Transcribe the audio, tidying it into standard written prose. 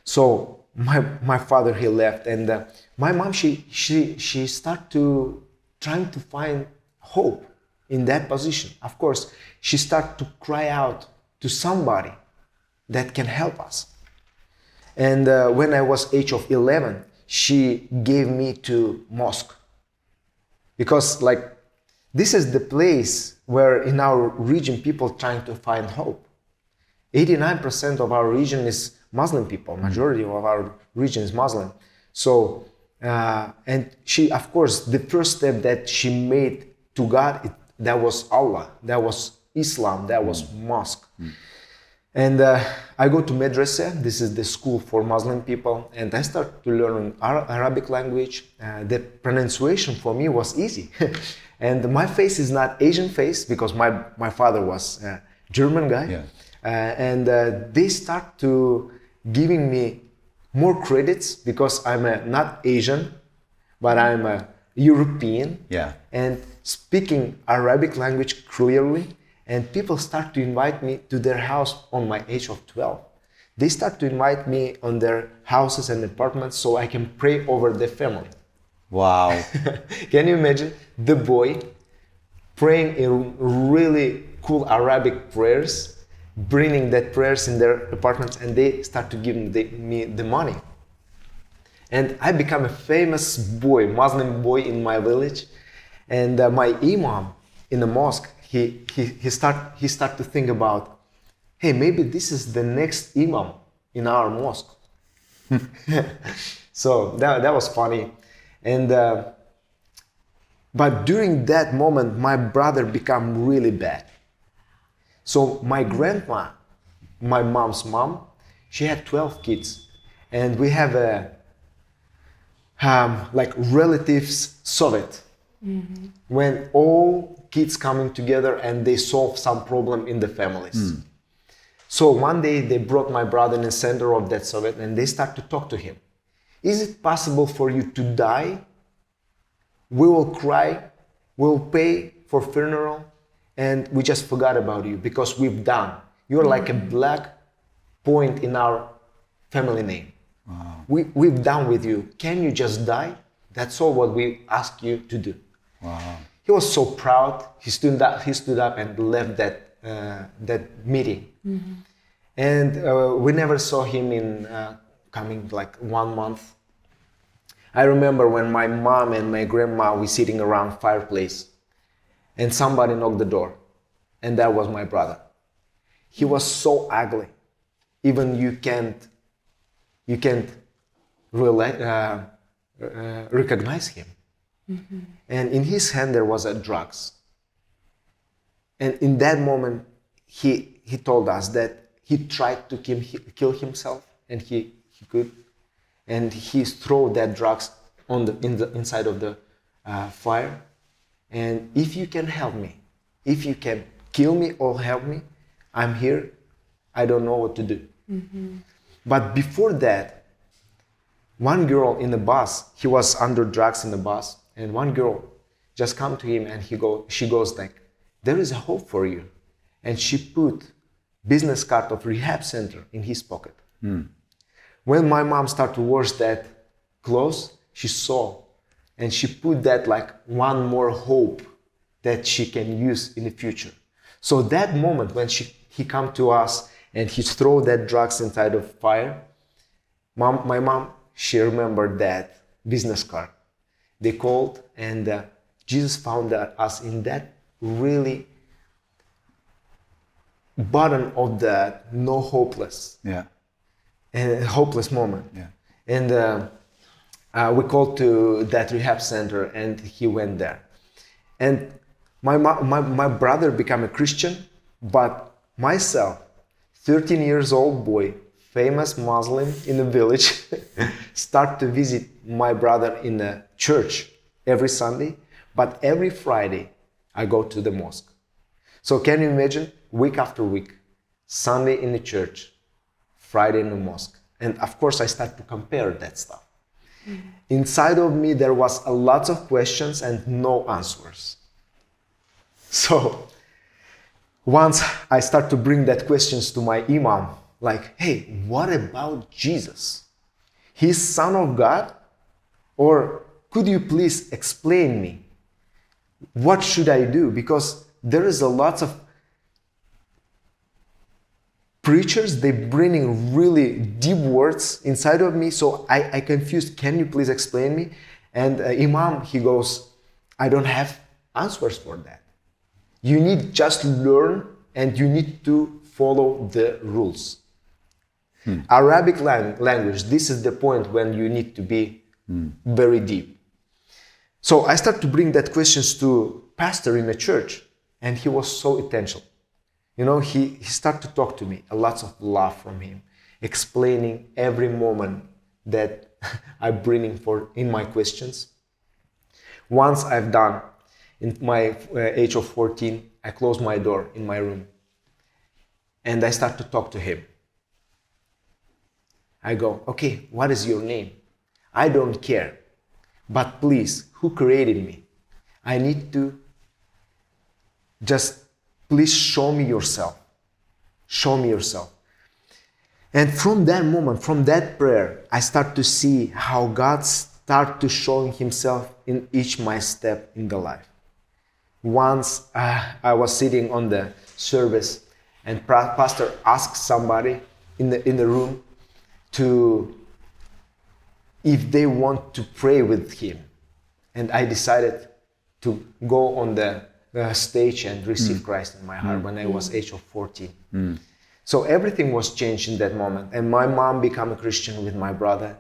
So my father, he left, and my mom, she started to trying to find hope in that position. Of course, she started to cry out to somebody that can help us. And when I was age of 11, she gave me to mosque, because like this is the place where in our region people trying to find hope. 89% of our region is Muslim people. Majority of our region is Muslim. So, and she, of course, the first step that she made to God, that was Allah, that was Islam, that was mosque. And I go to madrasa. This is the school for Muslim people, and I start to learn Arabic language. The pronunciation for me was easy. And my face is not Asian face, because my father was a German guy. Yeah. And they start to giving me more credits, because I'm not Asian, but I'm a European. Yeah. And speaking Arabic language clearly. And people start to invite me to their house on my age of 12. They start to invite me on their houses and apartments so I can pray over the family. Wow. Can you imagine the boy praying in really cool Arabic prayers, bringing that prayers in their apartments, and they start to give me the money. And I become a famous boy, Muslim boy in my village. And my imam in the mosque, he start to think about, hey, maybe this is the next imam in our mosque. So that was funny. And but during that moment, my brother became really bad. So my grandma, my mom's mom, she had 12 kids, and we have a like relatives Soviet. Mm-hmm. When all kids coming together and they solve some problem in the families. So one day they brought my brother in the center of that Soviet, and they start to talk to him. Is it possible for you to die? We will cry, we'll pay for funeral, and we just forgot about you because we've done. You're like a black point in our family name. Wow. We've done with you. Can you just die? That's all what we ask you to do. Wow. He was so proud. He stood up and left that meeting. Mm-hmm. And we never saw him in coming like 1 month. I remember when my mom and my grandma were sitting around fireplace, and somebody knocked the door, and that was my brother. He was so ugly, even you can't really recognize him. Mm-hmm. And in his hand there was a drugs. And in that moment, he told us that he tried to kill himself, and he could, and he threw that drugs inside of the fire. And if you can help me, if you can kill me or help me, I'm here. I don't know what to do. Mm-hmm. But before that, one girl in the bus, he was under drugs in the bus, and one girl just come to him and she goes like, there is a hope for you. And she put business card of rehab center in his pocket. Mm. When my mom started to wash that clothes, she saw, and she put that like one more hope that she can use in the future. So that moment when he come to us and he throw that drugs inside of fire, my mom, she remembered that business card. They called, and Jesus found us in that really bottom of the no hopeless, and hopeless moment. Yeah. And we called to that rehab center, and he went there. And my brother became a Christian, but myself, 13 years old boy, famous Muslim in the village, start to visit my brother in the church every Sunday, but every Friday I go to the mosque. So can you imagine, week after week, Sunday in the church, Friday in the mosque. And of course I start to compare that stuff. Mm-hmm. Inside of me there was a lot of questions and no answers. So once I start to bring that questions to my imam, like, hey, what about Jesus? He's Son of God? Or could you please explain me? What should I do? Because there is a lot of preachers, they bringing really deep words inside of me, so I confused. Can you please explain me? And Imam, he goes, I don't have answers for that. You need just learn and you need to follow the rules. Arabic language, this is the point when you need to be very deep. So I started to bring that questions to pastor in a church, and he was so attentional. You know, he started to talk to me, a lot of love from him, explaining every moment that I'm bringing in my questions. Once I've done, in my age of 14, I closed my door in my room, and I start to talk to him. I go, okay, what is your name? I don't care, but please, who created me? I need to just, please show me yourself. Show me yourself. And from that moment, from that prayer, I start to see how God start to showing himself in each my step in the life. Once I was sitting on the service, and pastor asked somebody in the room if they want to pray with him. And I decided to go on the stage and receive Christ in my heart when I was age of 14. So everything was changed in that moment. And my mom became a Christian with my brother.